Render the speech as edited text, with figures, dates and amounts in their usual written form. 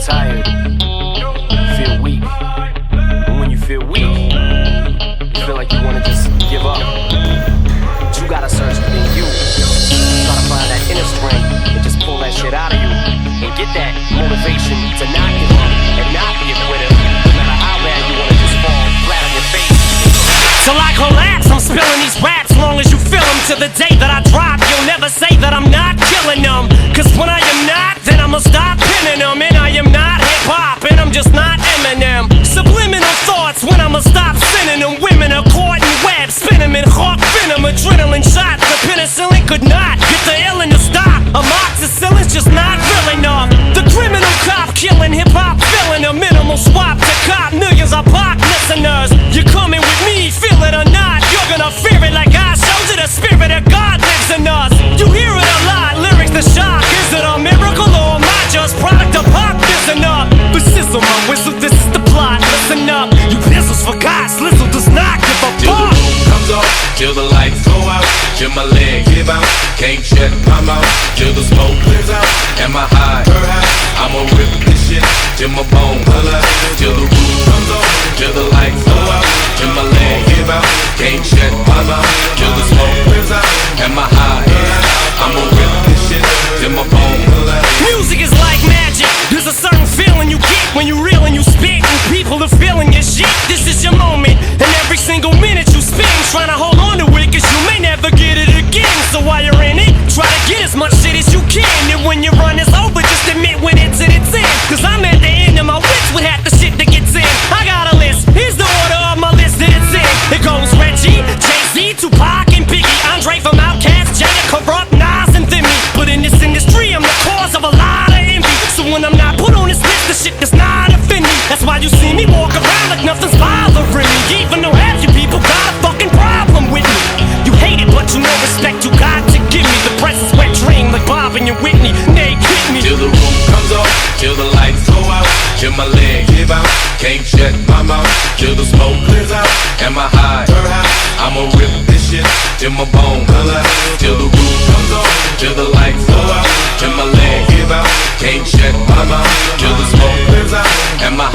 tired, you feel weak. And when you feel weak, you feel like you wanna just give up. But you gotta search within you. Try to find that inner strength and just pull that shit out of you. And get that motivation to not give up and not be a quitter. No matter how bad you wanna just fall flat on your face. Till I collapse, I'm spilling these raps. Long as you feel them, to the day that I drop, you'll never say that I'm not killing them. Cause when I am not, then I'ma stop pinning them. And I am not hip-hop, and I'm just not Eminem. Subliminal thoughts when I'ma stop sending them. Women are caught in web, spin them in hawk venom. Adrenaline shots, the penicillin could not get the illin to stop. Amoxicillin's just not real enough. The criminal cop killing hip-hop, filling a minimal swap to cop millions of pop listeners. You coming with me, feel it or not, you're gonna fear it like I showed you. The spirit of God lives in us. You hear it a lot, lyrics the shock. Is it a miracle or am I just product of pop? Listen up, but sizzle my whistle, this is the plot. Listen up, you pistols for God, Slizzle does not give a Till the fuck. roof comes off, till the lights go out, till my legs give out, can't shut my mouth, till the smoke clears out, and my high, I'ma rip this shit, till my bones holler, till the roof comes off, till the lights go out, till my legs give out, can't shut my mouth, till the smoke clears out, and my high, I'ma rip this shit, till my bones holler. Music is like magic. There's a certain feeling you get when you reel and you spit, and people are feeling your shit. This is your moment, and every single minute you spend trying to hold on to it, cause you may never get it again. So while you're in it, try to get as much shit as you can. And when your run is over, just admit when it's in its end. Cause I'm at the end of my wits with half the shit that gets in. I got a list, here's the order of my list that it's in. It goes Reggie, Jay-Z, Tupac, and Biggie, Andre from Outkast, Jada, Corrupt, Nas, and Thimmy. But in this industry, I'm the cause of a lot of envy. So when I'm not put on this list, the shit does not offend me. That's why you see me walk around like nothing's bothering me. Even though half you people got a fucking problem with me. You hate it, but you know respect you got to give me. The press is wet dream like Bob and your Whitney. They hit me. Till the roof comes off, till the lights go out, till my legs give out, can't shut my mouth, till the smoke clears out, and my high, I'ma rip this shit, till my bones holler, till the roof comes off, till the lights go out, till my legs give out, can't shut my mouth, till the smoke clears out, and my